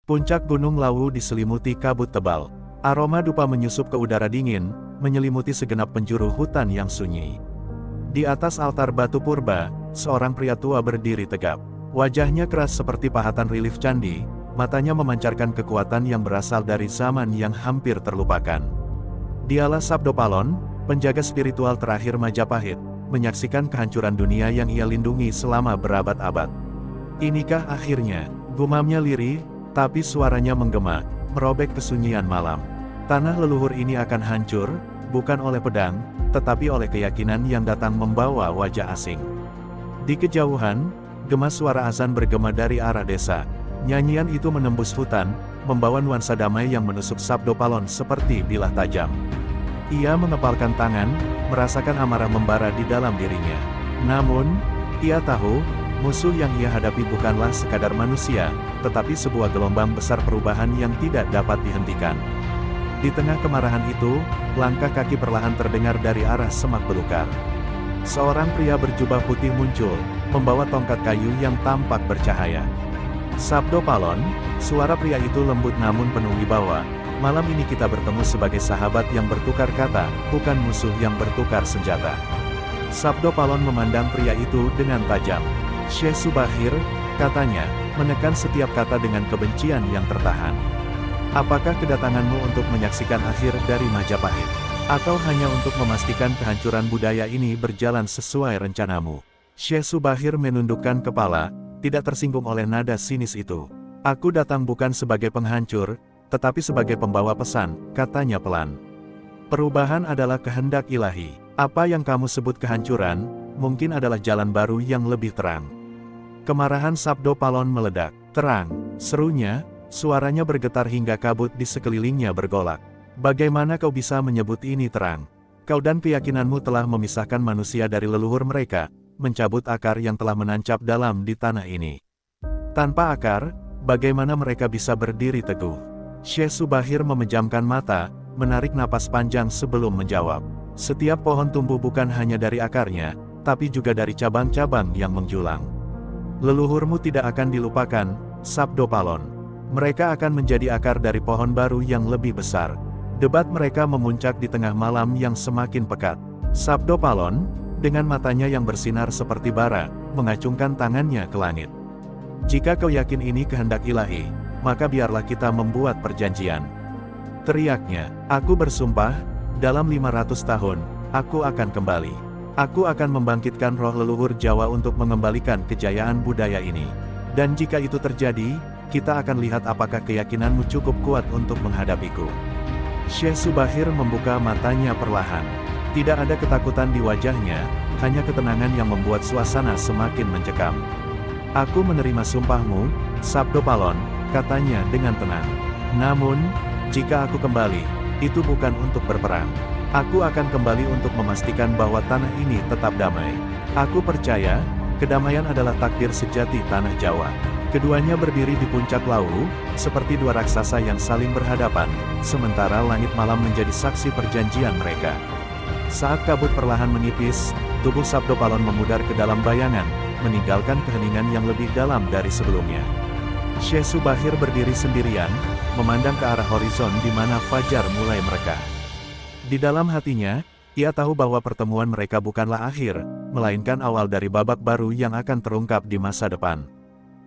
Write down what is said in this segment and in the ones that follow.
Puncak Gunung Lawu diselimuti kabut tebal. Aroma dupa menyusup ke udara dingin, menyelimuti segenap penjuru hutan yang sunyi. Di atas altar batu purba, seorang pria tua berdiri tegap. Wajahnya keras seperti pahatan relief candi, matanya memancarkan kekuatan yang berasal dari zaman yang hampir terlupakan. Dialah Sabdopalon, penjaga spiritual terakhir Majapahit, menyaksikan kehancuran dunia yang ia lindungi selama berabad-abad. Inikah akhirnya, gumamnya lirih, tapi suaranya menggema, merobek kesunyian malam. Tanah leluhur ini akan hancur, bukan oleh pedang, tetapi oleh keyakinan yang datang membawa wajah asing. Di kejauhan, gema suara azan bergema dari arah desa. Nyanyian itu menembus hutan, membawa nuansa damai yang menusuk Sabdopalon seperti bilah tajam. Ia mengepalkan tangan, merasakan amarah membara di dalam dirinya. Namun, ia tahu, musuh yang ia hadapi bukanlah sekadar manusia, tetapi sebuah gelombang besar perubahan yang tidak dapat dihentikan. Di tengah kemarahan itu, langkah kaki perlahan terdengar dari arah semak belukar. Seorang pria berjubah putih muncul, membawa tongkat kayu yang tampak bercahaya. Sabdopalon, suara pria itu lembut namun penuh wibawa. Malam ini kita bertemu sebagai sahabat yang bertukar kata, bukan musuh yang bertukar senjata. Sabdopalon memandang pria itu dengan tajam. Syekh Subahir, katanya, menekan setiap kata dengan kebencian yang tertahan. Apakah kedatanganmu untuk menyaksikan akhir dari Majapahit? Atau hanya untuk memastikan kehancuran budaya ini berjalan sesuai rencanamu? Syekh Subahir menundukkan kepala, tidak tersinggung oleh nada sinis itu. Aku datang bukan sebagai penghancur, tetapi sebagai pembawa pesan, katanya pelan. Perubahan adalah kehendak ilahi. Apa yang kamu sebut kehancuran, mungkin adalah jalan baru yang lebih terang. Kemarahan Sabdopalon meledak. Terang, serunya, suaranya bergetar hingga kabut di sekelilingnya bergolak. Bagaimana kau bisa menyebut ini terang? Kau dan keyakinanmu telah memisahkan manusia dari leluhur mereka, mencabut akar yang telah menancap dalam di tanah ini. Tanpa akar, bagaimana mereka bisa berdiri teguh? Syekh Subahir memejamkan mata, menarik napas panjang sebelum menjawab. Setiap pohon tumbuh bukan hanya dari akarnya, tapi juga dari cabang-cabang yang menjulang. Leluhurmu tidak akan dilupakan, Sabdopalon. Mereka akan menjadi akar dari pohon baru yang lebih besar. Debat mereka memuncak di tengah malam yang semakin pekat. Sabdopalon, dengan matanya yang bersinar seperti bara, mengacungkan tangannya ke langit. Jika kau yakin ini kehendak ilahi, maka biarlah kita membuat perjanjian. Teriaknya, aku bersumpah, dalam 500 tahun, aku akan kembali. Aku akan membangkitkan roh leluhur Jawa untuk mengembalikan kejayaan budaya ini. Dan jika itu terjadi, kita akan lihat apakah keyakinanmu cukup kuat untuk menghadapiku. Syekh Subahir membuka matanya perlahan. Tidak ada ketakutan di wajahnya, hanya ketenangan yang membuat suasana semakin mencekam. Aku menerima sumpahmu, Sabdopalon, katanya dengan tenang. Namun, jika aku kembali, itu bukan untuk berperang. Aku akan kembali untuk memastikan bahwa tanah ini tetap damai. Aku percaya, kedamaian adalah takdir sejati tanah Jawa. Keduanya berdiri di puncak Lawu, seperti dua raksasa yang saling berhadapan, sementara langit malam menjadi saksi perjanjian mereka. Saat kabut perlahan menipis, tubuh Sabdopalon memudar ke dalam bayangan, meninggalkan keheningan yang lebih dalam dari sebelumnya. Syekh Subahir berdiri sendirian, memandang ke arah horizon di mana fajar mulai mereka. Di dalam hatinya, ia tahu bahwa pertemuan mereka bukanlah akhir, melainkan awal dari babak baru yang akan terungkap di masa depan.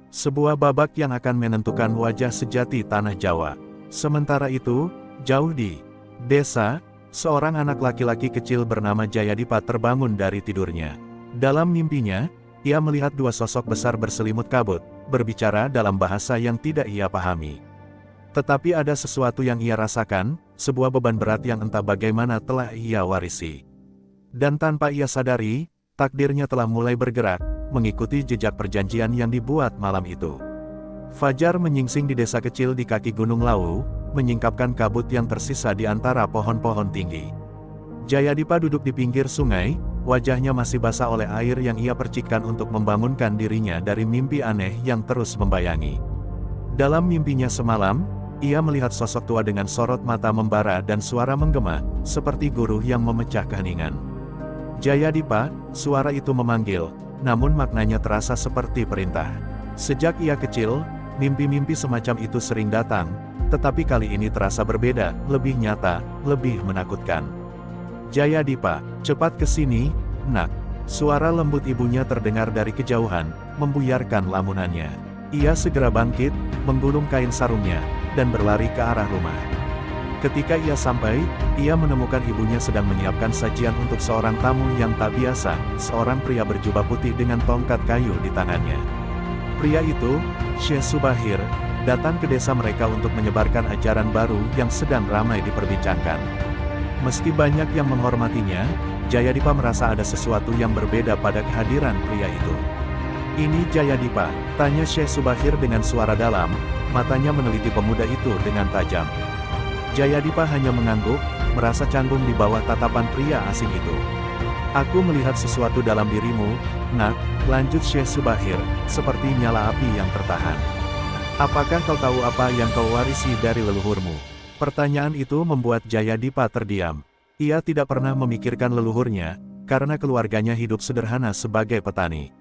Sebuah babak yang akan menentukan wajah sejati tanah Jawa. Sementara itu, jauh di desa, seorang anak laki-laki kecil bernama Jayadipa terbangun dari tidurnya. Dalam mimpinya, ia melihat dua sosok besar berselimut kabut, berbicara dalam bahasa yang tidak ia pahami. Tetapi ada sesuatu yang ia rasakan, sebuah beban berat yang entah bagaimana telah ia warisi. Dan tanpa ia sadari, takdirnya telah mulai bergerak, mengikuti jejak perjanjian yang dibuat malam itu. Fajar menyingsing di desa kecil di kaki Gunung Lawu, menyingkapkan kabut yang tersisa di antara pohon-pohon tinggi. Jayadipa duduk di pinggir sungai, wajahnya masih basah oleh air yang ia percikkan untuk membangunkan dirinya dari mimpi aneh yang terus membayangi. Dalam mimpinya semalam, ia melihat sosok tua dengan sorot mata membara dan suara menggema, seperti guru yang memecah keheningan. Jayadipa, suara itu memanggil, namun maknanya terasa seperti perintah. Sejak ia kecil, Mimpi-mimpi semacam itu sering datang, tetapi kali ini terasa berbeda, lebih nyata, lebih menakutkan. Jayadipa, cepat ke sini, nak. Suara lembut ibunya terdengar dari kejauhan, membuyarkan lamunannya. Ia segera bangkit, menggulung kain sarungnya, dan berlari ke arah rumah. Ketika ia sampai, ia menemukan ibunya sedang menyiapkan sajian untuk seorang tamu yang tak biasa, seorang pria berjubah putih dengan tongkat kayu di tangannya. Pria itu, Syekh Subahir, datang ke desa mereka untuk menyebarkan ajaran baru yang sedang ramai diperbincangkan. Meski banyak yang menghormatinya, Jayadipa merasa ada sesuatu yang berbeda pada kehadiran pria itu. "Ini Jayadipa?" tanya Syekh Subahir dengan suara dalam, matanya meneliti pemuda itu dengan tajam. Jayadipa hanya mengangguk, merasa canggung di bawah tatapan pria asing itu. "Aku melihat sesuatu dalam dirimu, nak," lanjut Syekh Subahir, "seperti nyala api yang tertahan. Apakah kau tahu apa yang kau warisi dari leluhurmu?" Pertanyaan itu membuat Jayadipa terdiam. Ia tidak pernah memikirkan leluhurnya, karena keluarganya hidup sederhana sebagai petani.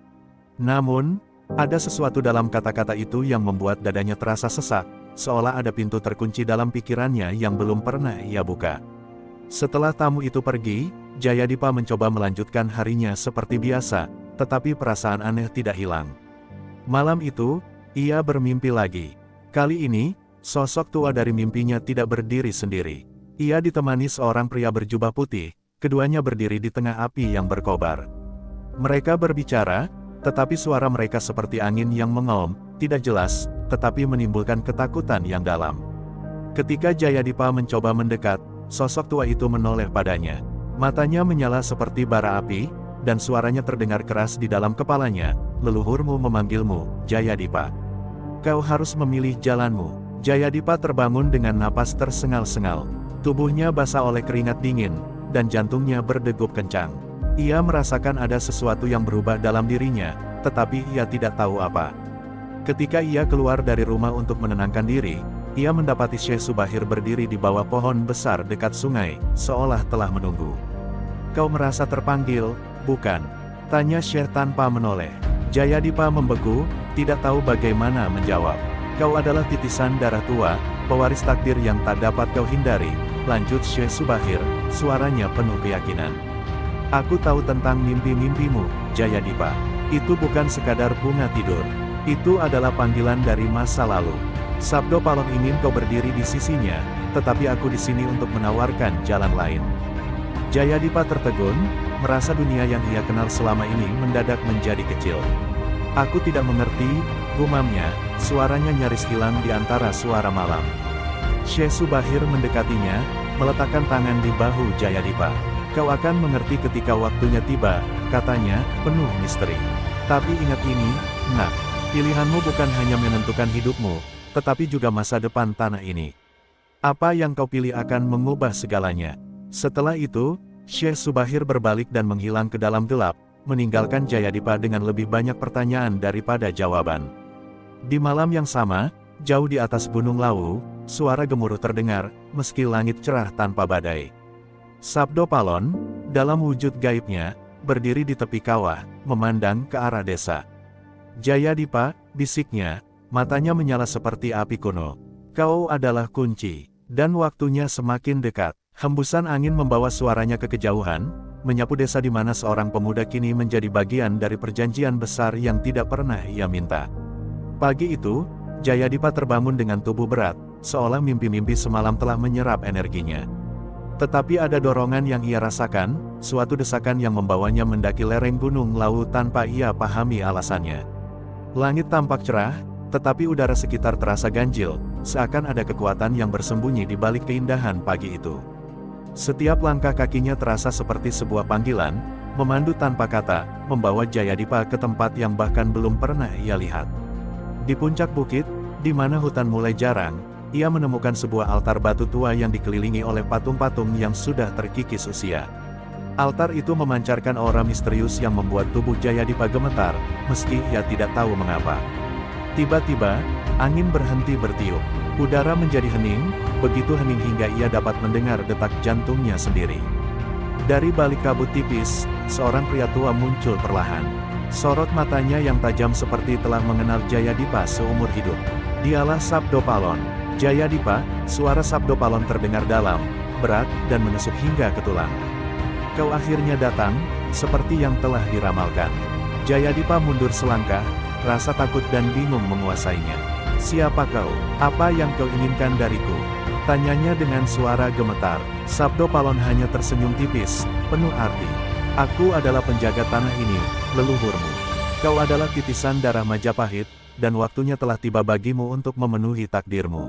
Namun, ada sesuatu dalam kata-kata itu yang membuat dadanya terasa sesak, seolah ada pintu terkunci dalam pikirannya yang belum pernah ia buka. Setelah tamu itu pergi, Jayadipa mencoba melanjutkan harinya seperti biasa, tetapi perasaan aneh tidak hilang. Malam itu, ia bermimpi lagi. Kali ini, sosok tua dari mimpinya tidak berdiri sendiri. Ia ditemani seorang pria berjubah putih, keduanya berdiri di tengah api yang berkobar. Mereka berbicara, tetapi suara mereka seperti angin yang mengaum, tidak jelas, tetapi menimbulkan ketakutan yang dalam. Ketika Jayadipa mencoba mendekat, sosok tua itu menoleh padanya. Matanya menyala seperti bara api, dan suaranya terdengar keras di dalam kepalanya, "Leluhurmu memanggilmu, Jayadipa. Kau harus memilih jalanmu." Jayadipa terbangun dengan napas tersengal-sengal. Tubuhnya basah oleh keringat dingin, dan jantungnya berdegup kencang. Ia merasakan ada sesuatu yang berubah dalam dirinya, tetapi ia tidak tahu apa. Ketika ia keluar dari rumah untuk menenangkan diri, ia mendapati Syekh Subahir berdiri di bawah pohon besar dekat sungai, seolah telah menunggu. "Kau merasa terpanggil, bukan?" tanya Syekh tanpa menoleh. Jayadipa membeku, tidak tahu bagaimana menjawab. "Kau adalah titisan darah tua, pewaris takdir yang tak dapat kau hindari," lanjut Syekh Subahir, suaranya penuh keyakinan. "Aku tahu tentang mimpi-mimpimu, Jayadipa. Itu bukan sekadar bunga tidur. Itu adalah panggilan dari masa lalu. Sabdo Palon ingin kau berdiri di sisinya, tetapi aku di sini untuk menawarkan jalan lain." Jayadipa tertegun, merasa dunia yang ia kenal selama ini mendadak menjadi kecil. "Aku tidak mengerti," gumamnya, suaranya nyaris hilang di antara suara malam. Syekh Subahir mendekatinya, meletakkan tangan di bahu Jayadipa. "Kau akan mengerti ketika waktunya tiba," katanya, penuh misteri. "Tapi ingat ini, nak, pilihanmu bukan hanya menentukan hidupmu, tetapi juga masa depan tanah ini. Apa yang kau pilih akan mengubah segalanya." Setelah itu, Syekh Subahir berbalik dan menghilang ke dalam gelap, meninggalkan Jayadipa dengan lebih banyak pertanyaan daripada jawaban. Di malam yang sama, jauh di atas Gunung Lawu, suara gemuruh terdengar, meski langit cerah tanpa badai. Sabdo Palon, dalam wujud gaibnya, berdiri di tepi kawah, memandang ke arah desa. "Jayadipa," bisiknya, matanya menyala seperti api kuno. "Kau adalah kunci, dan waktunya semakin dekat." Hembusan angin membawa suaranya ke kejauhan, menyapu desa di mana seorang pemuda kini menjadi bagian dari perjanjian besar yang tidak pernah ia minta. Pagi itu, Jayadipa terbangun dengan tubuh berat, seolah mimpi-mimpi semalam telah menyerap energinya. Tetapi ada dorongan yang ia rasakan, suatu desakan yang membawanya mendaki lereng Gunung Lawu tanpa ia pahami alasannya. Langit tampak cerah, tetapi udara sekitar terasa ganjil, seakan ada kekuatan yang bersembunyi di balik keindahan pagi itu. Setiap langkah kakinya terasa seperti sebuah panggilan, memandu tanpa kata, membawa Jayadipa ke tempat yang bahkan belum pernah ia lihat. Di puncak bukit, di mana hutan mulai jarang, ia menemukan sebuah altar batu tua yang dikelilingi oleh patung-patung yang sudah terkikis usia. Altar itu memancarkan aura misterius yang membuat tubuh Jayadipa gemetar, meski ia tidak tahu mengapa. Tiba-tiba, angin berhenti bertiup. Udara menjadi hening, begitu hening hingga ia dapat mendengar detak jantungnya sendiri. Dari balik kabut tipis, seorang pria tua muncul perlahan. Sorot matanya yang tajam seperti telah mengenal Jayadipa seumur hidup. Dialah Sabdopalon. Jayadipa, suara Sabdopalon terdengar dalam, berat, dan menusuk hingga ke tulang. Kau akhirnya datang, seperti yang telah diramalkan. Jayadipa mundur selangkah, rasa takut dan bingung menguasainya. Siapa kau? Apa yang kau inginkan dariku? Tanyanya dengan suara gemetar. Sabdopalon hanya tersenyum tipis, penuh arti. Aku adalah penjaga tanah ini, leluhurmu. Kau adalah titisan darah Majapahit, dan waktunya telah tiba bagimu untuk memenuhi takdirmu.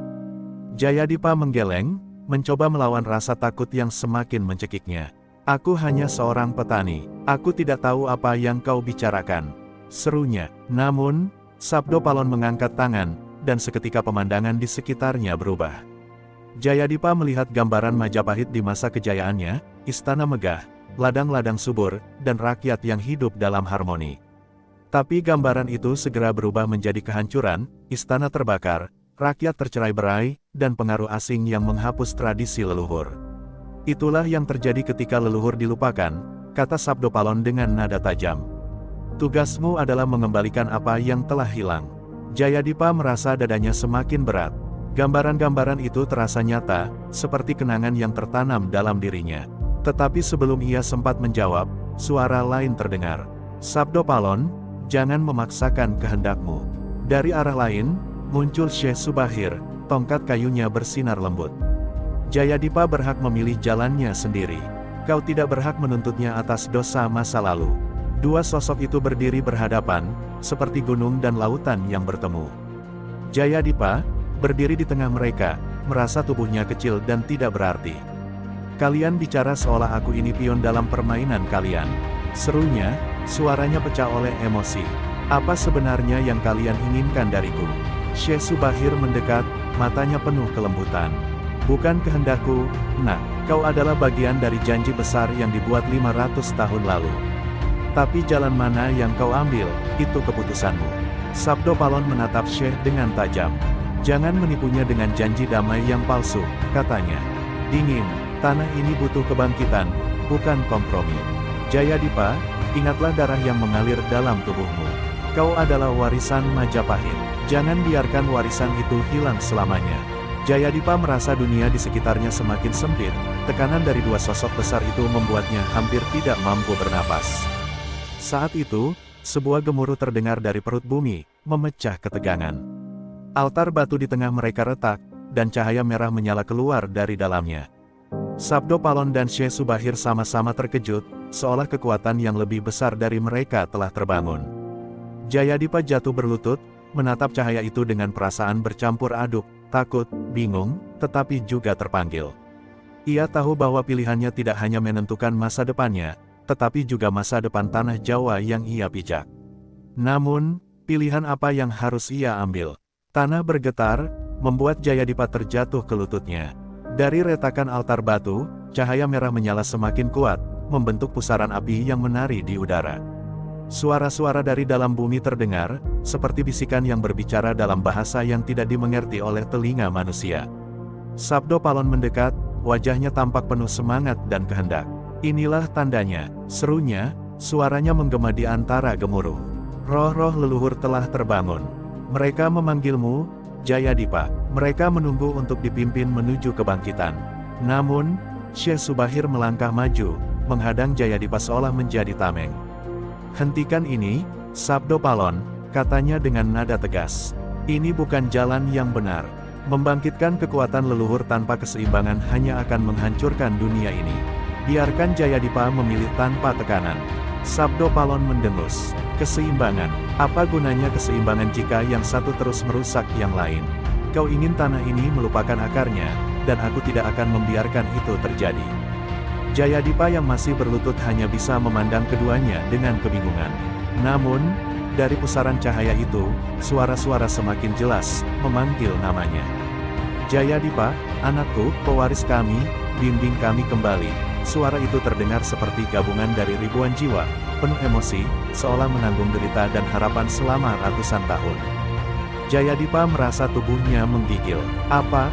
Jayadipa menggeleng, mencoba melawan rasa takut yang semakin mencekiknya. Aku hanya seorang petani, aku tidak tahu apa yang kau bicarakan, serunya. Namun, Sabdopalon mengangkat tangan, dan seketika pemandangan di sekitarnya berubah. Jayadipa melihat gambaran Majapahit di masa kejayaannya, istana megah, ladang-ladang subur, dan rakyat yang hidup dalam harmoni. Tapi gambaran itu segera berubah menjadi kehancuran, istana terbakar, rakyat tercerai-berai, dan pengaruh asing yang menghapus tradisi leluhur. Itulah yang terjadi ketika leluhur dilupakan, kata Sabdopalon dengan nada tajam. Tugasmu adalah mengembalikan apa yang telah hilang. Jayadipa merasa dadanya semakin berat. Gambaran-gambaran itu terasa nyata, seperti kenangan yang tertanam dalam dirinya. Tetapi sebelum ia sempat menjawab, suara lain terdengar. Sabdopalon, jangan memaksakan kehendakmu. Dari arah lain, muncul Syekh Subahir, tongkat kayunya bersinar lembut. Jayadipa berhak memilih jalannya sendiri. Kau tidak berhak menuntutnya atas dosa masa lalu. Dua sosok itu berdiri berhadapan, seperti gunung dan lautan yang bertemu. Jayadipa, berdiri di tengah mereka, merasa tubuhnya kecil dan tidak berarti. Kalian bicara seolah aku ini pion dalam permainan kalian. Serunya, suaranya pecah oleh emosi. Apa sebenarnya yang kalian inginkan dariku? Syekh Subahir mendekat, matanya penuh kelembutan. Bukan kehendakku, nak, kau adalah bagian dari janji besar yang dibuat 500 tahun lalu. Tapi jalan mana yang kau ambil, itu keputusanmu. Sabdopalon menatap Syekh dengan tajam. Jangan menipunya dengan janji damai yang palsu, katanya. Dingin, tanah ini butuh kebangkitan, bukan kompromi. Jayadipa, ingatlah darah yang mengalir dalam tubuhmu. Kau adalah warisan Majapahit. Jangan biarkan warisan itu hilang selamanya. Jayadipa merasa dunia di sekitarnya semakin sempit, tekanan dari dua sosok besar itu membuatnya hampir tidak mampu bernapas. Saat itu, sebuah gemuruh terdengar dari perut bumi, memecah ketegangan. Altar batu di tengah mereka retak, dan cahaya merah menyala keluar dari dalamnya. Sabdopalon dan Syekh Subahir sama-sama terkejut, seolah kekuatan yang lebih besar dari mereka telah terbangun. Jayadipa jatuh berlutut, menatap cahaya itu dengan perasaan bercampur aduk, takut, bingung, tetapi juga terpanggil. Ia tahu bahwa pilihannya tidak hanya menentukan masa depannya, tetapi juga masa depan tanah Jawa yang ia pijak. Namun, pilihan apa yang harus ia ambil? Tanah bergetar, membuat Jayadipa terjatuh ke lututnya. Dari retakan altar batu, cahaya merah menyala semakin kuat, membentuk pusaran api yang menari di udara. Suara-suara dari dalam bumi terdengar, seperti bisikan yang berbicara dalam bahasa yang tidak dimengerti oleh telinga manusia. Sabdopalon mendekat, wajahnya tampak penuh semangat dan kehendak. Inilah tandanya, serunya, suaranya menggema di antara gemuruh. Roh-roh leluhur telah terbangun. Mereka memanggilmu, Jayadipa. Mereka menunggu untuk dipimpin menuju kebangkitan. Namun, Syekh Subahir melangkah maju, menghadang Jayadipa seolah menjadi tameng. Hentikan ini, Sabdopalon, katanya dengan nada tegas. Ini bukan jalan yang benar. Membangkitkan kekuatan leluhur tanpa keseimbangan hanya akan menghancurkan dunia ini. Biarkan Jayadipa memilih tanpa tekanan. Sabdopalon mendengus. Keseimbangan. Apa gunanya keseimbangan jika yang satu terus merusak yang lain? Kau ingin tanah ini melupakan akarnya, dan aku tidak akan membiarkan itu terjadi. Jayadipa yang masih berlutut hanya bisa memandang keduanya dengan kebingungan. Namun, dari pusaran cahaya itu, suara-suara semakin jelas, memanggil namanya. Jayadipa, anakku, pewaris kami, bimbing kami kembali. Suara itu terdengar seperti gabungan dari ribuan jiwa, penuh emosi, seolah menanggung derita dan harapan selama ratusan tahun. Jayadipa merasa tubuhnya menggigil. Apa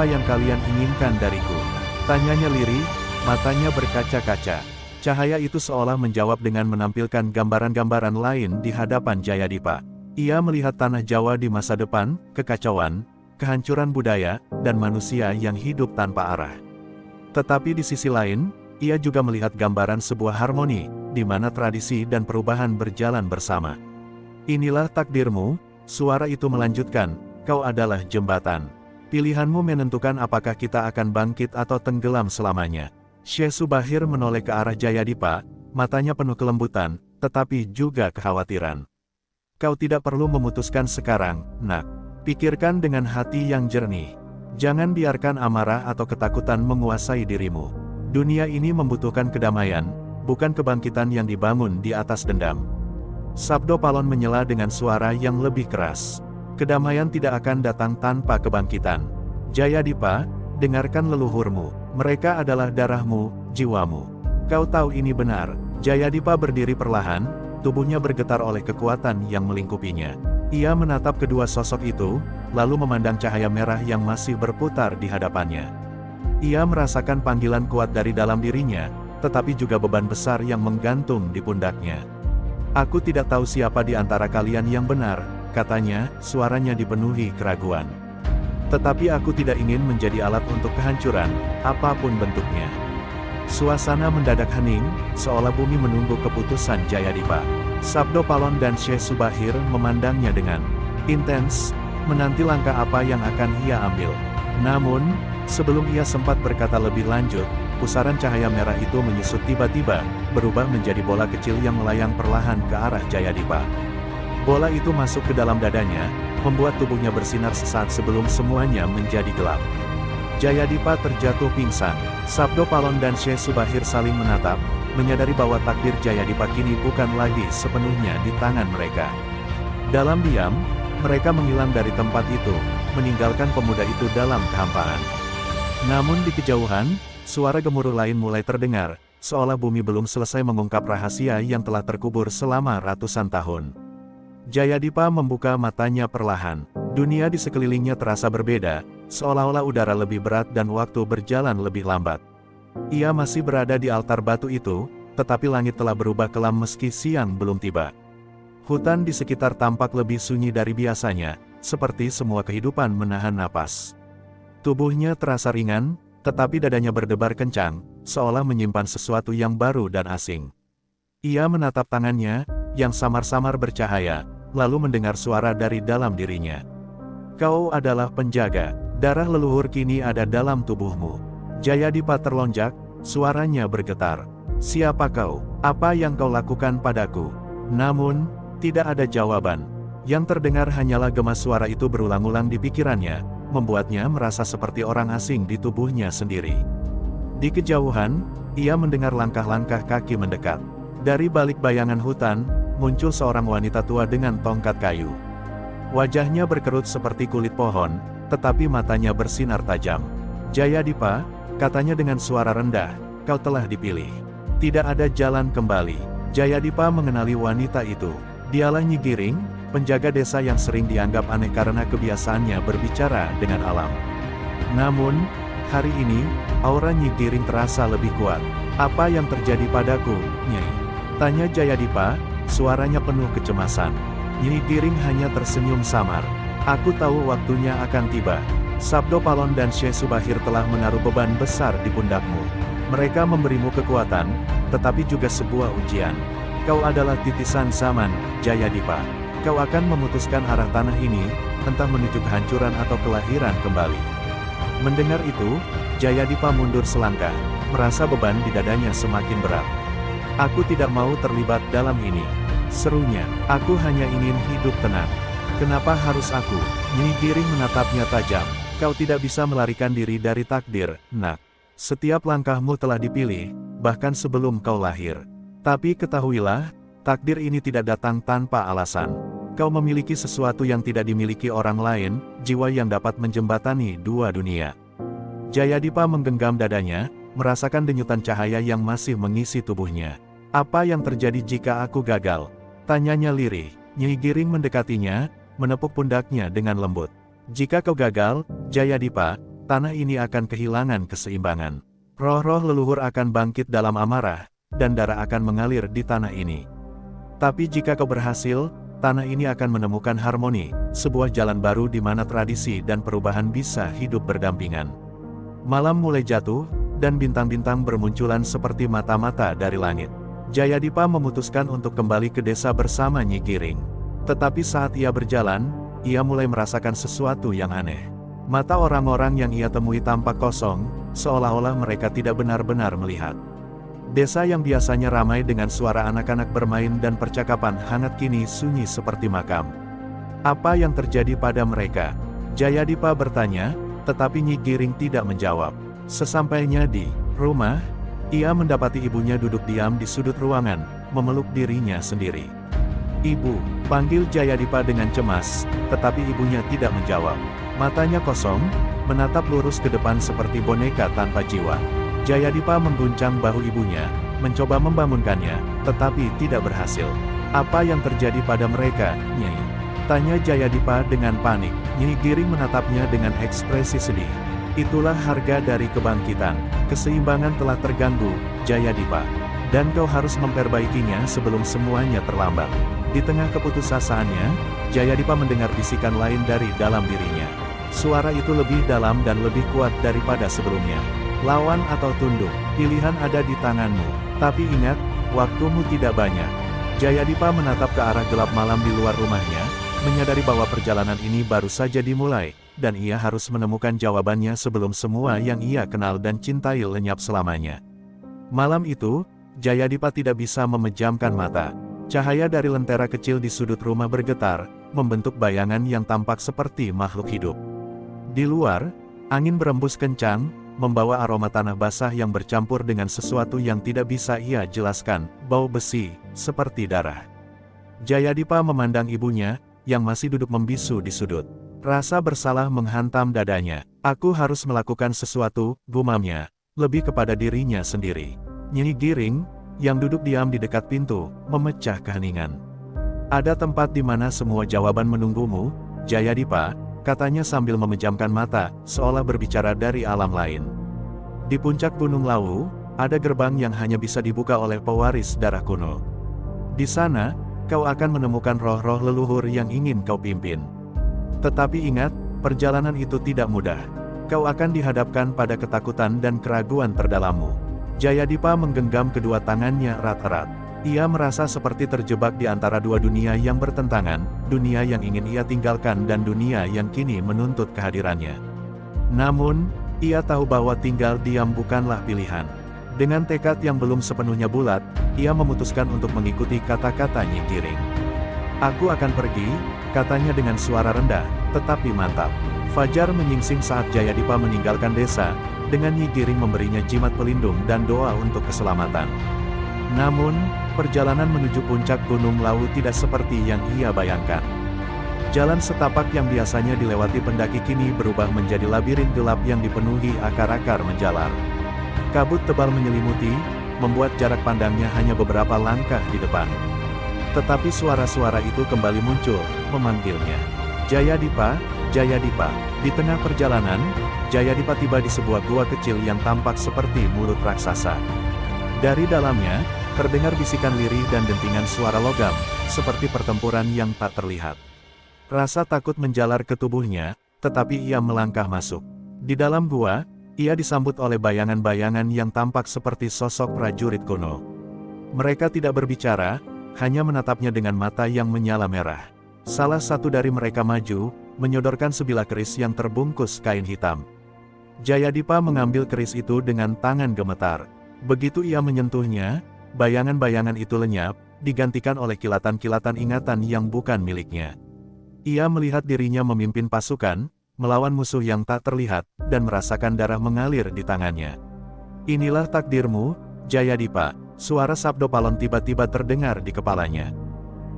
yang kalian inginkan dariku? Tanyanya lirih, matanya berkaca-kaca. Cahaya itu seolah menjawab dengan menampilkan gambaran-gambaran lain di hadapan Jayadipa. Ia melihat tanah Jawa di masa depan, kekacauan, kehancuran budaya, dan manusia yang hidup tanpa arah. Tetapi di sisi lain, ia juga melihat gambaran sebuah harmoni, di mana tradisi dan perubahan berjalan bersama. Inilah takdirmu, suara itu melanjutkan, kau adalah jembatan. Pilihanmu menentukan apakah kita akan bangkit atau tenggelam selamanya. Syekh Subahir menoleh ke arah Jayadipa, matanya penuh kelembutan, tetapi juga kekhawatiran. Kau tidak perlu memutuskan sekarang, nak. Pikirkan dengan hati yang jernih. Jangan biarkan amarah atau ketakutan menguasai dirimu. Dunia ini membutuhkan kedamaian, bukan kebangkitan yang dibangun di atas dendam. Sabdo Palon menyela dengan suara yang lebih keras. Kedamaian tidak akan datang tanpa kebangkitan. Jayadipa, dengarkan leluhurmu. Mereka adalah darahmu, jiwamu. Kau tahu ini benar. Jayadipa berdiri perlahan, tubuhnya bergetar oleh kekuatan yang melingkupinya. Ia menatap kedua sosok itu, lalu memandang cahaya merah yang masih berputar di hadapannya. Ia merasakan panggilan kuat dari dalam dirinya, tetapi juga beban besar yang menggantung di pundaknya. Aku tidak tahu siapa di antara kalian yang benar, katanya, suaranya dipenuhi keraguan. Tetapi aku tidak ingin menjadi alat untuk kehancuran, apapun bentuknya. Suasana mendadak hening, seolah bumi menunggu keputusan Jayadipa. Sabdo Palon dan Syekh Subahir memandangnya dengan intens, menanti langkah apa yang akan ia ambil. Namun, sebelum ia sempat berkata lebih lanjut, pusaran cahaya merah itu menyusut tiba-tiba, berubah menjadi bola kecil yang melayang perlahan ke arah Jayadipa. Bola itu masuk ke dalam dadanya, membuat tubuhnya bersinar sesaat sebelum semuanya menjadi gelap. Jayadipa terjatuh pingsan. Sabdo Palon dan Syekh Subahir saling menatap, menyadari bahwa takdir Jayadipa kini bukan lagi sepenuhnya di tangan mereka. Dalam diam, mereka menghilang dari tempat itu, meninggalkan pemuda itu dalam kehampaan. Namun di kejauhan, suara gemuruh lain mulai terdengar, seolah bumi belum selesai mengungkap rahasia yang telah terkubur selama ratusan tahun. Jayadipa membuka matanya perlahan. Dunia di sekelilingnya terasa berbeda, seolah-olah udara lebih berat dan waktu berjalan lebih lambat. Ia masih berada di altar batu itu, tetapi langit telah berubah kelam meski siang belum tiba. Hutan di sekitar tampak lebih sunyi dari biasanya, seperti semua kehidupan menahan napas. Tubuhnya terasa ringan, tetapi dadanya berdebar kencang, seolah menyimpan sesuatu yang baru dan asing. Ia menatap tangannya, yang samar-samar bercahaya, lalu mendengar suara dari dalam dirinya. Kau adalah penjaga, darah leluhur kini ada dalam tubuhmu. Jayadipa terlonjak, suaranya bergetar. Siapa kau? Apa yang kau lakukan padaku? Namun, tidak ada jawaban. Yang terdengar hanyalah gema suara itu berulang-ulang di pikirannya, membuatnya merasa seperti orang asing di tubuhnya sendiri. Di kejauhan, ia mendengar langkah-langkah kaki mendekat. Dari balik bayangan hutan, muncul seorang wanita tua dengan tongkat kayu. Wajahnya berkerut seperti kulit pohon, tetapi matanya bersinar tajam. Jayadipa, katanya dengan suara rendah, kau telah dipilih. Tidak ada jalan kembali. Jayadipa mengenali wanita itu. Dialah Nyi Giring, penjaga desa yang sering dianggap aneh karena kebiasaannya berbicara dengan alam. Namun, hari ini, aura Nyi Giring terasa lebih kuat. Apa yang terjadi padaku, Nyai? Tanya Jayadipa, suaranya penuh kecemasan. Nyi Giring hanya tersenyum samar. Aku tahu waktunya akan tiba. Sabdo Palon dan Syekh Subahir telah menaruh beban besar di pundakmu. Mereka memberimu kekuatan, tetapi juga sebuah ujian. Kau adalah titisan zaman, Jayadipa. Kau akan memutuskan arah tanah ini, entah menuju kehancuran atau kelahiran kembali. Mendengar itu, Jayadipa mundur selangkah, merasa beban di dadanya semakin berat. Aku tidak mau terlibat dalam ini. Serunya, aku hanya ingin hidup tenang. Kenapa harus aku? Nyi Giring menatapnya tajam. Kau tidak bisa melarikan diri dari takdir, nak. Setiap langkahmu telah dipilih, bahkan sebelum kau lahir. Tapi ketahuilah, takdir ini tidak datang tanpa alasan. Kau memiliki sesuatu yang tidak dimiliki orang lain, jiwa yang dapat menjembatani dua dunia. Jayadipa menggenggam dadanya, merasakan denyutan cahaya yang masih mengisi tubuhnya. Apa yang terjadi jika aku gagal? Tanyanya lirih. Nyi Giring mendekatinya, menepuk pundaknya dengan lembut. Jika kau gagal, Jayadipa, tanah ini akan kehilangan keseimbangan. Roh-roh leluhur akan bangkit dalam amarah, dan darah akan mengalir di tanah ini. Tapi jika kau berhasil, tanah ini akan menemukan harmoni, sebuah jalan baru di mana tradisi dan perubahan bisa hidup berdampingan. Malam mulai jatuh, dan bintang-bintang bermunculan seperti mata-mata dari langit. Jayadipa memutuskan untuk kembali ke desa bersama Nyi Giring. Tetapi saat ia berjalan, ia mulai merasakan sesuatu yang aneh. Mata orang-orang yang ia temui tampak kosong, seolah-olah mereka tidak benar-benar melihat. Desa yang biasanya ramai dengan suara anak-anak bermain dan percakapan hangat kini sunyi seperti makam. Apa yang terjadi pada mereka? Jayadipa bertanya, tetapi Nyi Giring tidak menjawab. Sesampainya di rumah, ia mendapati ibunya duduk diam di sudut ruangan, memeluk dirinya sendiri. "Ibu," panggil Jayadipa dengan cemas, tetapi ibunya tidak menjawab. Matanya kosong, menatap lurus ke depan seperti boneka tanpa jiwa. Jayadipa mengguncang bahu ibunya, mencoba membangunkannya, tetapi tidak berhasil. "Apa yang terjadi pada mereka, Nyai?" tanya Jayadipa dengan panik. Nyi Giring menatapnya dengan ekspresi sedih. "Itulah harga dari kebangkitan. Keseimbangan telah terganggu, Jayadipa. Dan kau harus memperbaikinya sebelum semuanya terlambat." Di tengah keputusasaan-nya, Jayadipa mendengar bisikan lain dari dalam dirinya. Suara itu lebih dalam dan lebih kuat daripada sebelumnya. "Lawan atau tunduk, pilihan ada di tanganmu. Tapi ingat, waktumu tidak banyak." Jayadipa menatap ke arah gelap malam di luar rumahnya, menyadari bahwa perjalanan ini baru saja dimulai, dan ia harus menemukan jawabannya sebelum semua yang ia kenal dan cintai lenyap selamanya. Malam itu, Jayadipa tidak bisa memejamkan mata. Cahaya dari lentera kecil di sudut rumah bergetar, membentuk bayangan yang tampak seperti makhluk hidup. Di luar, angin berembus kencang, membawa aroma tanah basah yang bercampur dengan sesuatu yang tidak bisa ia jelaskan, bau besi, seperti darah. Jayadipa memandang ibunya, yang masih duduk membisu di sudut. Rasa bersalah menghantam dadanya. "Aku harus melakukan sesuatu," gumamnya, lebih kepada dirinya sendiri. Nyi Giring, yang duduk diam di dekat pintu, memecah keheningan. "Ada tempat di mana semua jawaban menunggumu, Jayadipa," katanya sambil memejamkan mata, seolah berbicara dari alam lain. "Di puncak Gunung Lawu, ada gerbang yang hanya bisa dibuka oleh pewaris darah kuno. Di sana, kau akan menemukan roh-roh leluhur yang ingin kau pimpin. Tetapi ingat, perjalanan itu tidak mudah. Kau akan dihadapkan pada ketakutan dan keraguan terdalammu." Jayadipa menggenggam kedua tangannya erat-erat. Ia merasa seperti terjebak di antara dua dunia yang bertentangan, dunia yang ingin ia tinggalkan dan dunia yang kini menuntut kehadirannya. Namun, ia tahu bahwa tinggal diam bukanlah pilihan. Dengan tekad yang belum sepenuhnya bulat, ia memutuskan untuk mengikuti kata-kata Nyi Giring. "Aku akan pergi," katanya dengan suara rendah, tetapi mantap. Fajar menyingsing saat Jayadipa meninggalkan desa, dengan Nyi Giring memberinya jimat pelindung dan doa untuk keselamatan. Namun, perjalanan menuju puncak Gunung Lawu tidak seperti yang ia bayangkan. Jalan setapak yang biasanya dilewati pendaki kini berubah menjadi labirin gelap yang dipenuhi akar-akar menjalar. Kabut tebal menyelimuti, membuat jarak pandangnya hanya beberapa langkah di depan. Tetapi suara-suara itu kembali muncul, memanggilnya. "Jayadipa, Jayadipa." Di tengah perjalanan, Jayadipa tiba di sebuah gua kecil yang tampak seperti mulut raksasa. Dari dalamnya, terdengar bisikan lirih dan dentingan suara logam, seperti pertempuran yang tak terlihat. Rasa takut menjalar ke tubuhnya, tetapi ia melangkah masuk. Di dalam gua, ia disambut oleh bayangan-bayangan yang tampak seperti sosok prajurit kuno. Mereka tidak berbicara, hanya menatapnya dengan mata yang menyala merah. Salah satu dari mereka maju, menyodorkan sebilah keris yang terbungkus kain hitam. Jayadipa mengambil keris itu dengan tangan gemetar. Begitu ia menyentuhnya, bayangan-bayangan itu lenyap, digantikan oleh kilatan-kilatan ingatan yang bukan miliknya. Ia melihat dirinya memimpin pasukan, melawan musuh yang tak terlihat, dan merasakan darah mengalir di tangannya. "Inilah takdirmu, Jayadipa," suara Sabdo Palon tiba-tiba terdengar di kepalanya.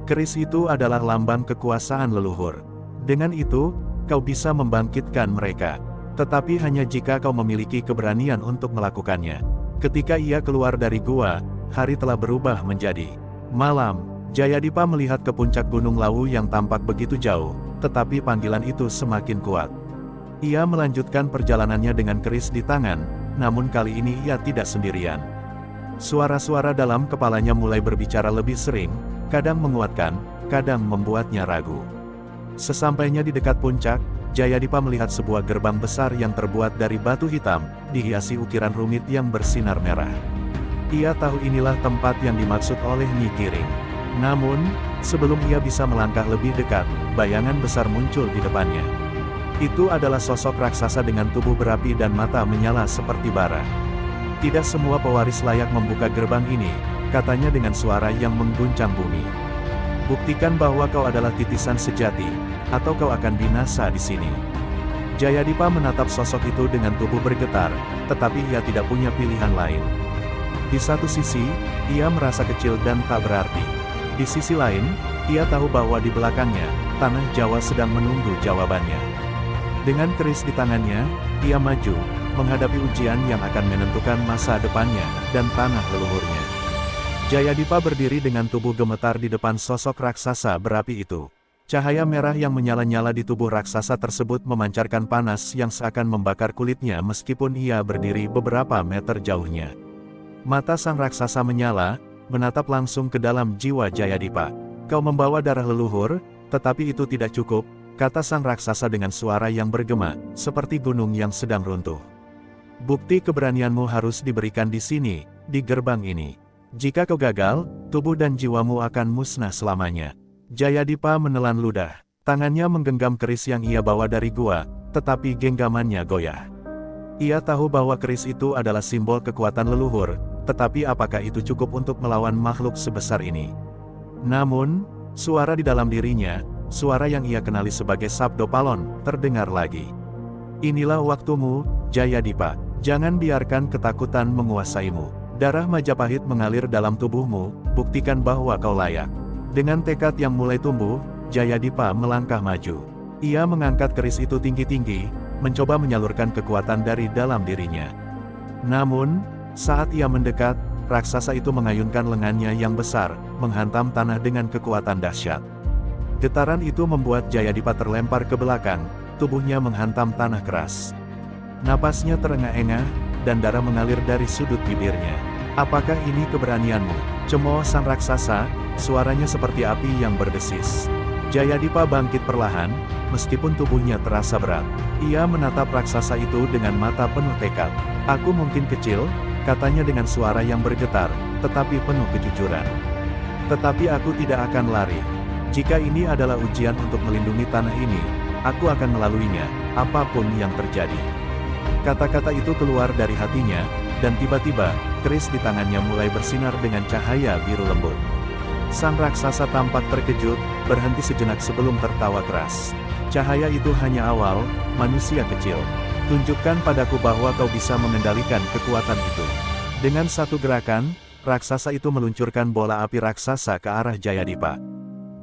"Keris itu adalah lambang kekuasaan leluhur. Dengan itu, kau bisa membangkitkan mereka. Tetapi hanya jika kau memiliki keberanian untuk melakukannya." Ketika ia keluar dari gua, hari telah berubah menjadi malam. Jayadipa melihat ke puncak Gunung Lawu yang tampak begitu jauh, tetapi panggilan itu semakin kuat. Ia melanjutkan perjalanannya dengan keris di tangan, namun kali ini ia tidak sendirian. Suara-suara dalam kepalanya mulai berbicara lebih sering, kadang menguatkan, kadang membuatnya ragu. Sesampainya di dekat puncak, Jayadipa melihat sebuah gerbang besar yang terbuat dari batu hitam, dihiasi ukiran rumit yang bersinar merah. Ia tahu inilah tempat yang dimaksud oleh Nyi Giring. Namun, sebelum ia bisa melangkah lebih dekat, bayangan besar muncul di depannya. Itu adalah sosok raksasa dengan tubuh berapi dan mata menyala seperti bara. Tidak semua pewaris layak membuka gerbang ini, katanya dengan suara yang mengguncang bumi. Buktikan bahwa kau adalah titisan sejati, atau kau akan binasa di sini. Jayadipa menatap sosok itu dengan tubuh bergetar, tetapi ia tidak punya pilihan lain. Di satu sisi, ia merasa kecil dan tak berarti. Di sisi lain, ia tahu bahwa di belakangnya, tanah Jawa sedang menunggu jawabannya. Dengan keris di tangannya, ia maju, menghadapi ujian yang akan menentukan masa depannya, dan tanah leluhurnya. Jayadipa berdiri dengan tubuh gemetar di depan sosok raksasa berapi itu. Cahaya merah yang menyala-nyala di tubuh raksasa tersebut memancarkan panas yang seakan membakar kulitnya meskipun ia berdiri beberapa meter jauhnya. Mata sang raksasa menyala, menatap langsung ke dalam jiwa Jayadipa. Kau membawa darah leluhur, tetapi itu tidak cukup, kata sang raksasa dengan suara yang bergema, seperti gunung yang sedang runtuh. Bukti keberanianmu harus diberikan di sini, di gerbang ini. Jika kau gagal, tubuh dan jiwamu akan musnah selamanya. Jayadipa menelan ludah. Tangannya menggenggam keris yang ia bawa dari gua, tetapi genggamannya goyah. Ia tahu bahwa keris itu adalah simbol kekuatan leluhur, tetapi apakah itu cukup untuk melawan makhluk sebesar ini? Namun, suara di dalam dirinya, suara yang ia kenali sebagai Sabdo Palon, terdengar lagi. Inilah waktumu, Jayadipa. Jangan biarkan ketakutan menguasaimu. Darah Majapahit mengalir dalam tubuhmu, buktikan bahwa kau layak. Dengan tekad yang mulai tumbuh, Jayadipa melangkah maju. Ia mengangkat keris itu tinggi-tinggi, mencoba menyalurkan kekuatan dari dalam dirinya. Namun, saat ia mendekat, raksasa itu mengayunkan lengannya yang besar, menghantam tanah dengan kekuatan dahsyat. Getaran itu membuat Jayadipa terlempar ke belakang, tubuhnya menghantam tanah keras. Napasnya terengah-engah, dan darah mengalir dari sudut bibirnya. Apakah ini keberanianmu? Cemooh sang raksasa, suaranya seperti api yang berdesis. Jayadipa bangkit perlahan, meskipun tubuhnya terasa berat. Ia menatap raksasa itu dengan mata penuh tekad. Aku mungkin kecil, katanya dengan suara yang bergetar, tetapi penuh kejujuran. Tetapi aku tidak akan lari. Jika ini adalah ujian untuk melindungi tanah ini, aku akan melaluinya, apapun yang terjadi. Kata-kata itu keluar dari hatinya, dan tiba-tiba, keris di tangannya mulai bersinar dengan cahaya biru lembut. Sang raksasa tampak terkejut, berhenti sejenak sebelum tertawa keras. Cahaya itu hanya awal, manusia kecil. Tunjukkan padaku bahwa kau bisa mengendalikan kekuatan itu. Dengan satu gerakan, raksasa itu meluncurkan bola api raksasa ke arah Jayadipa.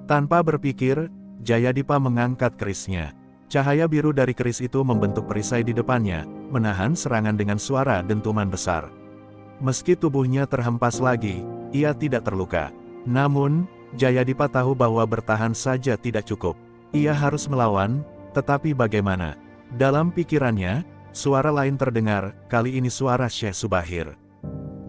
Tanpa berpikir, Jayadipa mengangkat kerisnya. Cahaya biru dari keris itu membentuk perisai di depannya, menahan serangan dengan suara dentuman besar. Meski tubuhnya terhempas lagi, ia tidak terluka. Namun, Jayadipa tahu bahwa bertahan saja tidak cukup. Ia harus melawan, tetapi bagaimana? Dalam pikirannya, suara lain terdengar, kali ini suara Syekh Subahir.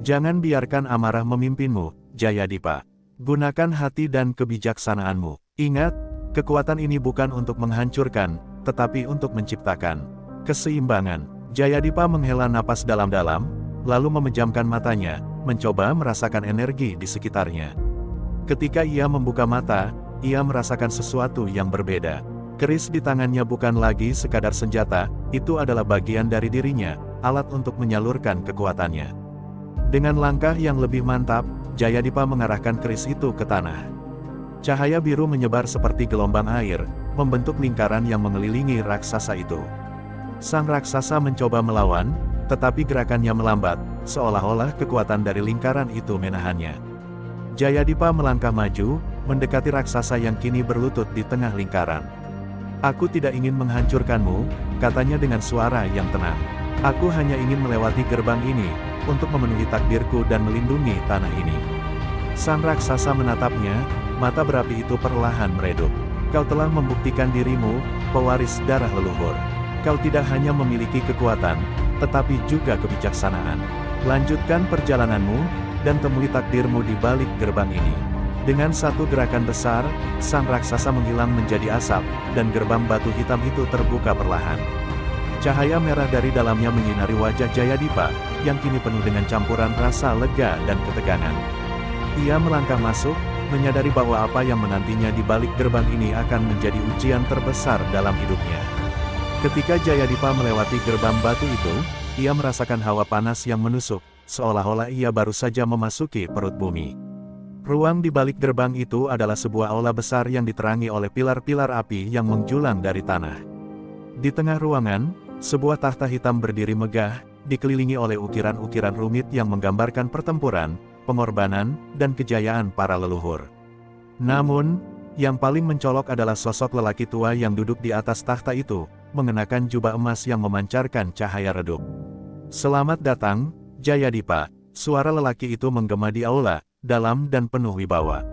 Jangan biarkan amarah memimpinmu, Jayadipa. Gunakan hati dan kebijaksanaanmu. Ingat, kekuatan ini bukan untuk menghancurkan, tetapi untuk menciptakan keseimbangan. Jayadipa menghela napas dalam-dalam, lalu memejamkan matanya, mencoba merasakan energi di sekitarnya. Ketika ia membuka mata, ia merasakan sesuatu yang berbeda. Keris di tangannya bukan lagi sekadar senjata, itu adalah bagian dari dirinya, alat untuk menyalurkan kekuatannya. Dengan langkah yang lebih mantap, Jayadipa mengarahkan keris itu ke tanah. Cahaya biru menyebar seperti gelombang air, membentuk lingkaran yang mengelilingi raksasa itu. Sang raksasa mencoba melawan, tetapi gerakannya melambat, seolah-olah kekuatan dari lingkaran itu menahannya. Jayadipa melangkah maju, mendekati raksasa yang kini berlutut di tengah lingkaran. Aku tidak ingin menghancurkanmu, katanya dengan suara yang tenang. Aku hanya ingin melewati gerbang ini, untuk memenuhi takdirku dan melindungi tanah ini. Sang raksasa menatapnya, mata berapi itu perlahan meredup. Kau telah membuktikan dirimu, pewaris darah leluhur. Kau tidak hanya memiliki kekuatan, tetapi juga kebijaksanaan. Lanjutkan perjalananmu, dan temui takdirmu di balik gerbang ini. Dengan satu gerakan besar, sang raksasa menghilang menjadi asap, dan gerbang batu hitam itu terbuka perlahan. Cahaya merah dari dalamnya menyinari wajah Jayadipa, yang kini penuh dengan campuran rasa lega dan ketegangan. Ia melangkah masuk, menyadari bahwa apa yang menantinya di balik gerbang ini akan menjadi ujian terbesar dalam hidupnya. Ketika Jayadipa melewati gerbang batu itu, ia merasakan hawa panas yang menusuk, seolah-olah ia baru saja memasuki perut bumi. Ruang di balik gerbang itu adalah sebuah aula besar yang diterangi oleh pilar-pilar api yang menjulang dari tanah. Di tengah ruangan, sebuah tahta hitam berdiri megah, dikelilingi oleh ukiran-ukiran rumit yang menggambarkan pertempuran, pengorbanan, dan kejayaan para leluhur. Namun, yang paling mencolok adalah sosok lelaki tua yang duduk di atas tahta itu, mengenakan jubah emas yang memancarkan cahaya redup. "Selamat datang, Jayadipa," suara lelaki itu menggema di aula, dalam dan penuh wibawa.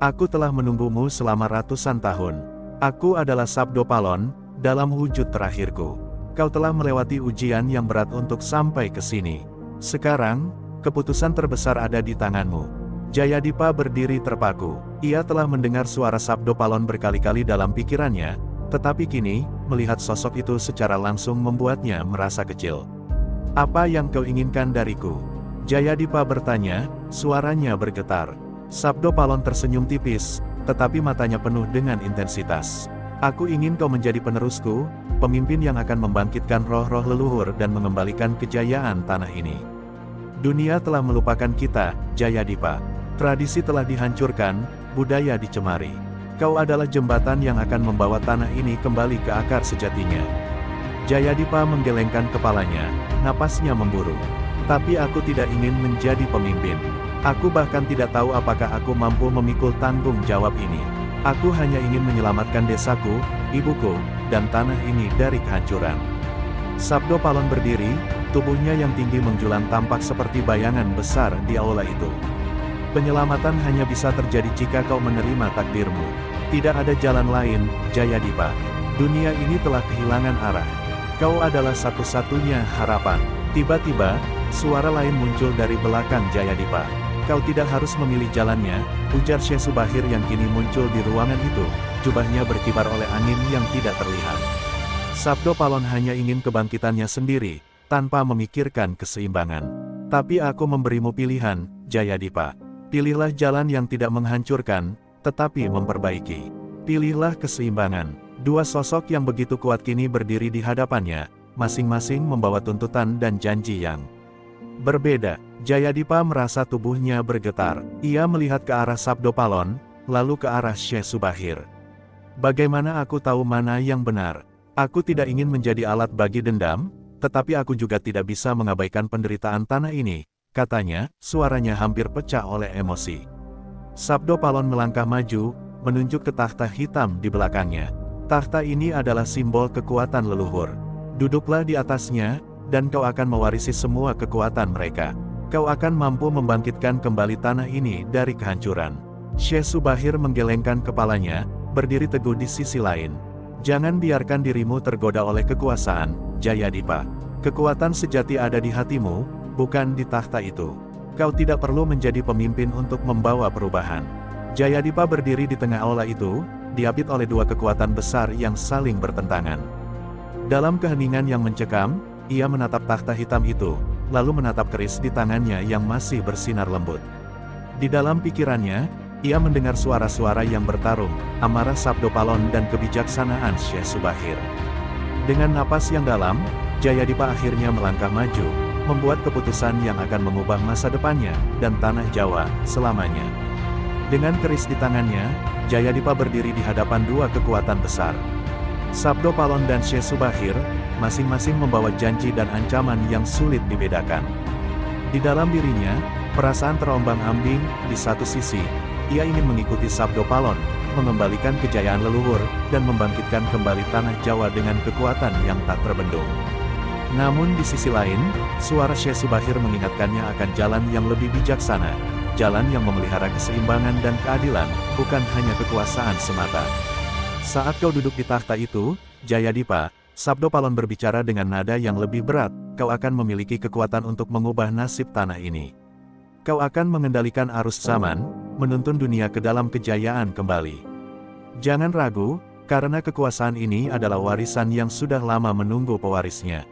"Aku telah menunggumu selama ratusan tahun. Aku adalah Sabdo Palon, dalam wujud terakhirku. Kau telah melewati ujian yang berat untuk sampai ke sini. Sekarang, keputusan terbesar ada di tanganmu." Jayadipa berdiri terpaku. Ia telah mendengar suara Sabdo Palon berkali-kali dalam pikirannya, tetapi kini, melihat sosok itu secara langsung membuatnya merasa kecil. "Apa yang kau inginkan dariku?" Jayadipa bertanya, suaranya bergetar. Sabdo Palon tersenyum tipis, tetapi matanya penuh dengan intensitas. "Aku ingin kau menjadi penerusku, pemimpin yang akan membangkitkan roh-roh leluhur dan mengembalikan kejayaan tanah ini. Dunia telah melupakan kita, Jayadipa. Tradisi telah dihancurkan, budaya dicemari. Kau adalah jembatan yang akan membawa tanah ini kembali ke akar sejatinya." Jayadipa menggelengkan kepalanya, napasnya memburu. "Tapi aku tidak ingin menjadi pemimpin. Aku bahkan tidak tahu apakah aku mampu memikul tanggung jawab ini. Aku hanya ingin menyelamatkan desaku, ibuku, dan tanah ini dari kehancuran." Sabdo Palon berdiri, tubuhnya yang tinggi menjulang tampak seperti bayangan besar di aula itu. "Penyelamatan hanya bisa terjadi jika kau menerima takdirmu. Tidak ada jalan lain, Jayadipa. Dunia ini telah kehilangan arah. Kau adalah satu-satunya harapan." Tiba-tiba, suara lain muncul dari belakang Jayadipa. "Kau tidak harus memilih jalannya," ujar Syekh Subahir yang kini muncul di ruangan itu, jubahnya berkibar oleh angin yang tidak terlihat. Sabdo Palon hanya ingin kebangkitannya sendiri, tanpa memikirkan keseimbangan. "Tapi aku memberimu pilihan, Jayadipa. Pilihlah jalan yang tidak menghancurkan, tetapi memperbaiki. Pilihlah keseimbangan." Dua sosok yang begitu kuat kini berdiri di hadapannya, masing-masing membawa tuntutan dan janji yang berbeda. Jayadipa merasa tubuhnya bergetar. Ia melihat ke arah Sabdo Palon, lalu ke arah Syekh Subahir. "Bagaimana aku tahu mana yang benar? Aku tidak ingin menjadi alat bagi dendam, tetapi aku juga tidak bisa mengabaikan penderitaan tanah ini," katanya, suaranya hampir pecah oleh emosi. Sabdo Palon melangkah maju, menunjuk ke tahta hitam di belakangnya. "Tahta ini adalah simbol kekuatan leluhur. Duduklah di atasnya, dan kau akan mewarisi semua kekuatan mereka. Kau akan mampu membangkitkan kembali tanah ini dari kehancuran." Syekh Subahir menggelengkan kepalanya, berdiri teguh di sisi lain. "Jangan biarkan dirimu tergoda oleh kekuasaan, Jayadipa. Kekuatan sejati ada di hatimu, bukan di tahta itu. Kau tidak perlu menjadi pemimpin untuk membawa perubahan." Jayadipa berdiri di tengah aula itu, diapit oleh dua kekuatan besar yang saling bertentangan. Dalam keheningan yang mencekam, ia menatap tahta hitam itu, lalu menatap keris di tangannya yang masih bersinar lembut. Di dalam pikirannya, ia mendengar suara-suara yang bertarung, amarah Sabdo Palon dan kebijaksanaan Syekh Subahir. Dengan napas yang dalam, Jayadipa akhirnya melangkah maju, membuat keputusan yang akan mengubah masa depannya, dan tanah Jawa, selamanya. Dengan keris di tangannya, Jayadipa berdiri di hadapan dua kekuatan besar. Sabdo Palon dan Syekh Subahir, masing-masing membawa janji dan ancaman yang sulit dibedakan. Di dalam dirinya, perasaan terombang-ambing. Di satu sisi, ia ingin mengikuti Sabdo Palon, mengembalikan kejayaan leluhur, dan membangkitkan kembali tanah Jawa dengan kekuatan yang tak terbendung. Namun di sisi lain, suara Syekh Subahir mengingatkannya akan jalan yang lebih bijaksana, jalan yang memelihara keseimbangan dan keadilan, bukan hanya kekuasaan semata. "Saat kau duduk di tahta itu, Jayadipa," Sabdo Palon berbicara dengan nada yang lebih berat, "kau akan memiliki kekuatan untuk mengubah nasib tanah ini. Kau akan mengendalikan arus zaman, menuntun dunia ke dalam kejayaan kembali. Jangan ragu, karena kekuasaan ini adalah warisan yang sudah lama menunggu pewarisnya.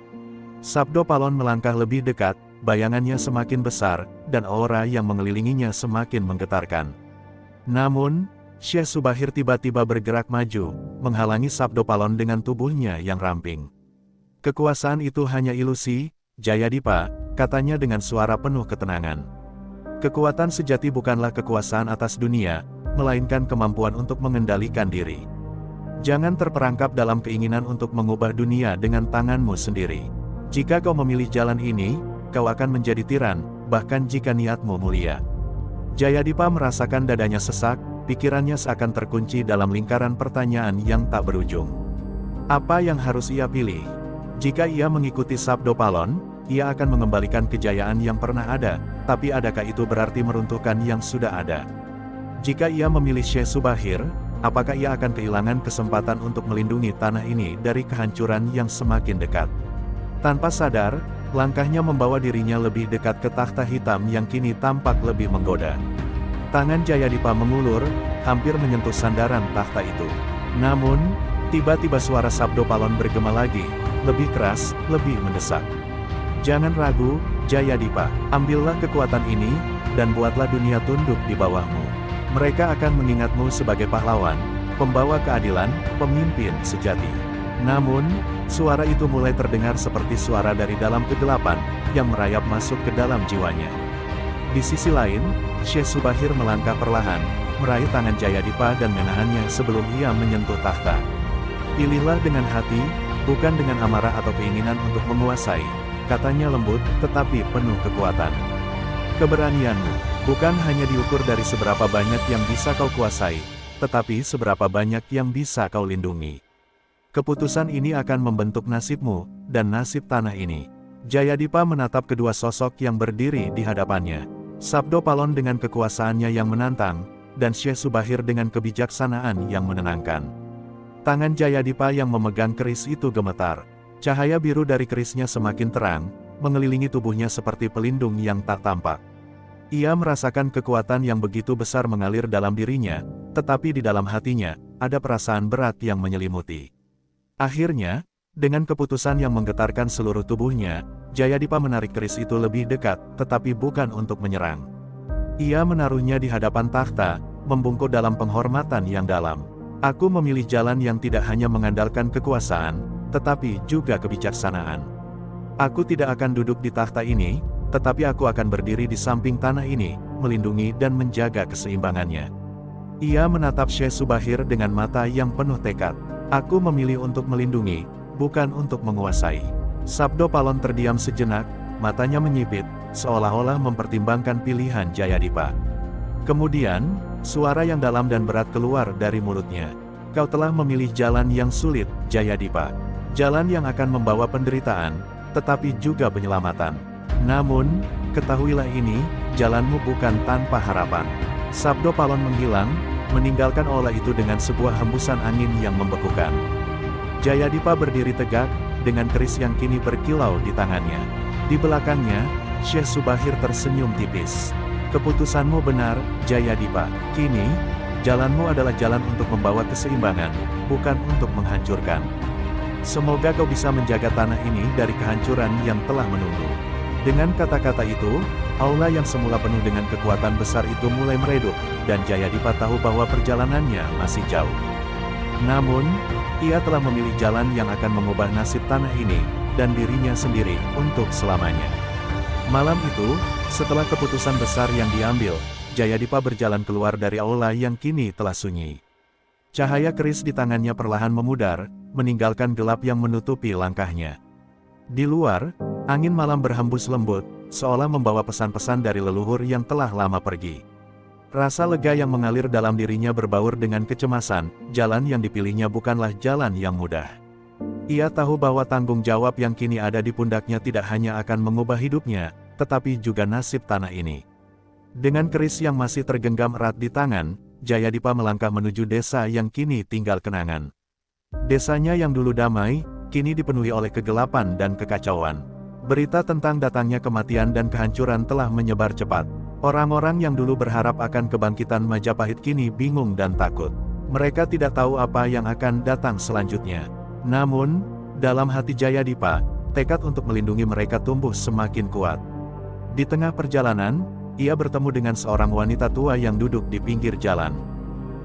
Sabdo Palon melangkah lebih dekat, bayangannya semakin besar, dan aura yang mengelilinginya semakin menggetarkan. Namun, Syekh Subahir tiba-tiba bergerak maju, menghalangi Sabdo Palon dengan tubuhnya yang ramping. Kekuasaan itu hanya ilusi, Jayadipa, katanya dengan suara penuh ketenangan. Kekuatan sejati bukanlah kekuasaan atas dunia, melainkan kemampuan untuk mengendalikan diri. Jangan terperangkap dalam keinginan untuk mengubah dunia dengan tanganmu sendiri. Jika kau memilih jalan ini, kau akan menjadi tiran, bahkan jika niatmu mulia. Jayadipa merasakan dadanya sesak, pikirannya seakan terkunci dalam lingkaran pertanyaan yang tak berujung. Apa yang harus ia pilih? Jika ia mengikuti Sabdo Palon, ia akan mengembalikan kejayaan yang pernah ada, tapi adakah itu berarti meruntuhkan yang sudah ada? Jika ia memilih Syekh Subahir, apakah ia akan kehilangan kesempatan untuk melindungi tanah ini dari kehancuran yang semakin dekat? Tanpa sadar, langkahnya membawa dirinya lebih dekat ke takhta hitam yang kini tampak lebih menggoda. Tangan Jayadipa mengulur, hampir menyentuh sandaran takhta itu. Namun, tiba-tiba suara Sabdo Palon bergema lagi, lebih keras, lebih mendesak. Jangan ragu, Jayadipa, ambillah kekuatan ini, dan buatlah dunia tunduk di bawahmu. Mereka akan mengingatmu sebagai pahlawan, pembawa keadilan, pemimpin sejati. Namun, suara itu mulai terdengar seperti suara dari dalam kegelapan, yang merayap masuk ke dalam jiwanya. Di sisi lain, Syekh Subahir melangkah perlahan, meraih tangan Jayadipa dan menahannya sebelum ia menyentuh takhta. Pilihlah dengan hati, bukan dengan amarah atau keinginan untuk menguasai, katanya lembut, tetapi penuh kekuatan. Keberanianmu, bukan hanya diukur dari seberapa banyak yang bisa kau kuasai, tetapi seberapa banyak yang bisa kau lindungi. Keputusan ini akan membentuk nasibmu, dan nasib tanah ini. Jayadipa menatap kedua sosok yang berdiri di hadapannya. Sabdo Palon dengan kekuasaannya yang menantang, dan Syekh Subahir dengan kebijaksanaan yang menenangkan. Tangan Jayadipa yang memegang keris itu gemetar. Cahaya biru dari kerisnya semakin terang, mengelilingi tubuhnya seperti pelindung yang tak tampak. Ia merasakan kekuatan yang begitu besar mengalir dalam dirinya, tetapi di dalam hatinya, ada perasaan berat yang menyelimuti. Akhirnya, dengan keputusan yang menggetarkan seluruh tubuhnya, Jayadipa menarik keris itu lebih dekat, tetapi bukan untuk menyerang. Ia menaruhnya di hadapan takhta, membungkuk dalam penghormatan yang dalam. Aku memilih jalan yang tidak hanya mengandalkan kekuasaan, tetapi juga kebijaksanaan. Aku tidak akan duduk di takhta ini, tetapi aku akan berdiri di samping tanah ini, melindungi dan menjaga keseimbangannya. Ia menatap Syekh Subahir dengan mata yang penuh tekad. Aku memilih untuk melindungi, bukan untuk menguasai. Sabdo Palon terdiam sejenak, matanya menyipit, seolah-olah mempertimbangkan pilihan Jayadipa. Kemudian, suara yang dalam dan berat keluar dari mulutnya. Kau telah memilih jalan yang sulit, Jayadipa. Jalan yang akan membawa penderitaan, tetapi juga penyelamatan. Namun, ketahuilah ini, jalanmu bukan tanpa harapan. Sabdo Palon menghilang, meninggalkan aula itu dengan sebuah hembusan angin yang membekukan. Jayadipa berdiri tegak, dengan keris yang kini berkilau di tangannya. Di belakangnya, Syekh Subahir tersenyum tipis. Keputusanmu benar, Jayadipa. Kini, jalanmu adalah jalan untuk membawa keseimbangan, bukan untuk menghancurkan. Semoga kau bisa menjaga tanah ini dari kehancuran yang telah menunggu. Dengan kata-kata itu, aula yang semula penuh dengan kekuatan besar itu mulai meredup, dan Jayadipa tahu bahwa perjalanannya masih jauh. Namun, ia telah memilih jalan yang akan mengubah nasib tanah ini, dan dirinya sendiri, untuk selamanya. Malam itu, setelah keputusan besar yang diambil, Jayadipa berjalan keluar dari aula yang kini telah sunyi. Cahaya keris di tangannya perlahan memudar, meninggalkan gelap yang menutupi langkahnya. Di luar, angin malam berhembus lembut, seolah membawa pesan-pesan dari leluhur yang telah lama pergi. Rasa lega yang mengalir dalam dirinya berbaur dengan kecemasan, jalan yang dipilihnya bukanlah jalan yang mudah. Ia tahu bahwa tanggung jawab yang kini ada di pundaknya tidak hanya akan mengubah hidupnya, tetapi juga nasib tanah ini. Dengan keris yang masih tergenggam erat di tangan, Jayadipa melangkah menuju desa yang kini tinggal kenangan. Desanya yang dulu damai, kini dipenuhi oleh kegelapan dan kekacauan. Berita tentang datangnya kematian dan kehancuran telah menyebar cepat. Orang-orang yang dulu berharap akan kebangkitan Majapahit kini bingung dan takut. Mereka tidak tahu apa yang akan datang selanjutnya. Namun, dalam hati Jayadipa, tekad untuk melindungi mereka tumbuh semakin kuat. Di tengah perjalanan, ia bertemu dengan seorang wanita tua yang duduk di pinggir jalan.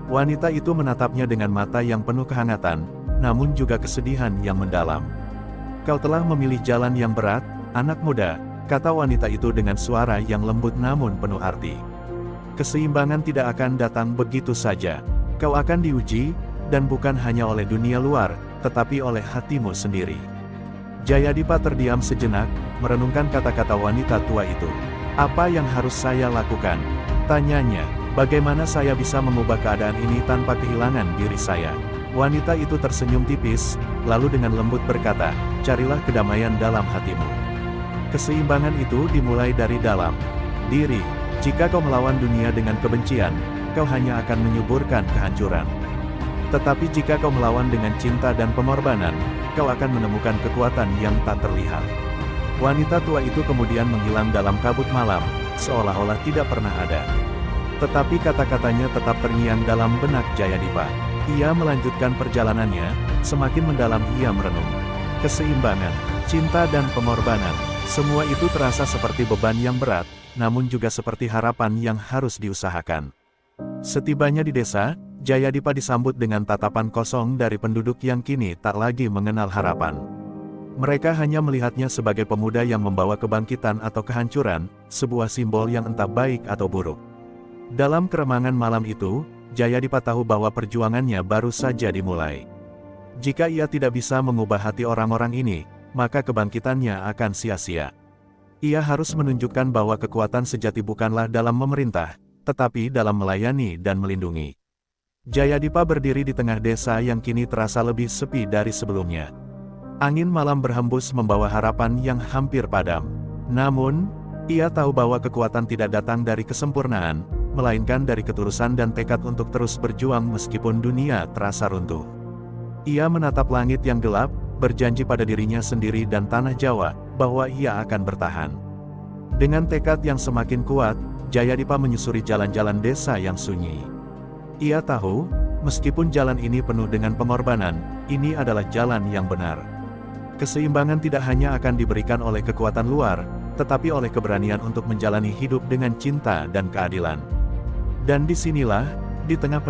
Wanita itu menatapnya dengan mata yang penuh kehangatan, namun juga kesedihan yang mendalam. "Kau telah memilih jalan yang berat, anak muda," kata wanita itu dengan suara yang lembut namun penuh arti. "Keseimbangan tidak akan datang begitu saja. Kau akan diuji, dan bukan hanya oleh dunia luar, tetapi oleh hatimu sendiri." Jayadipa terdiam sejenak, merenungkan kata-kata wanita tua itu. "Apa yang harus saya lakukan?" tanyanya. "Bagaimana saya bisa mengubah keadaan ini tanpa kehilangan diri saya?" Wanita itu tersenyum tipis, lalu dengan lembut berkata, "Carilah kedamaian dalam hatimu. Keseimbangan itu dimulai dari dalam diri. Jika kau melawan dunia dengan kebencian, kau hanya akan menyuburkan kehancuran. Tetapi jika kau melawan dengan cinta dan pengorbanan, kau akan menemukan kekuatan yang tak terlihat." Wanita tua itu kemudian menghilang dalam kabut malam, seolah-olah tidak pernah ada. Tetapi kata-katanya tetap terngiang dalam benak Jayadipa. Ia melanjutkan perjalanannya, semakin mendalam ia merenung. Keseimbangan, cinta dan pengorbanan, semua itu terasa seperti beban yang berat, namun juga seperti harapan yang harus diusahakan. Setibanya di desa, Jayadipa disambut dengan tatapan kosong dari penduduk yang kini tak lagi mengenal harapan. Mereka hanya melihatnya sebagai pemuda yang membawa kebangkitan atau kehancuran, sebuah simbol yang entah baik atau buruk. Dalam keremangan malam itu, Jayadipa tahu bahwa perjuangannya baru saja dimulai. Jika ia tidak bisa mengubah hati orang-orang ini, maka kebangkitannya akan sia-sia. Ia harus menunjukkan bahwa kekuatan sejati bukanlah dalam memerintah, tetapi dalam melayani dan melindungi. Jayadipa berdiri di tengah desa yang kini terasa lebih sepi dari sebelumnya. Angin malam berhembus membawa harapan yang hampir padam. Namun, ia tahu bahwa kekuatan tidak datang dari kesempurnaan, melainkan dari ketulusan dan tekad untuk terus berjuang meskipun dunia terasa runtuh. Ia menatap langit yang gelap, berjanji pada dirinya sendiri dan tanah Jawa, bahwa ia akan bertahan. Dengan tekad yang semakin kuat, Jayadipa menyusuri jalan-jalan desa yang sunyi. Ia tahu, meskipun jalan ini penuh dengan pengorbanan, ini adalah jalan yang benar. Keseimbangan tidak hanya akan diberikan oleh kekuatan luar, tetapi oleh keberanian untuk menjalani hidup dengan cinta dan keadilan. Dan disinilah, di tengah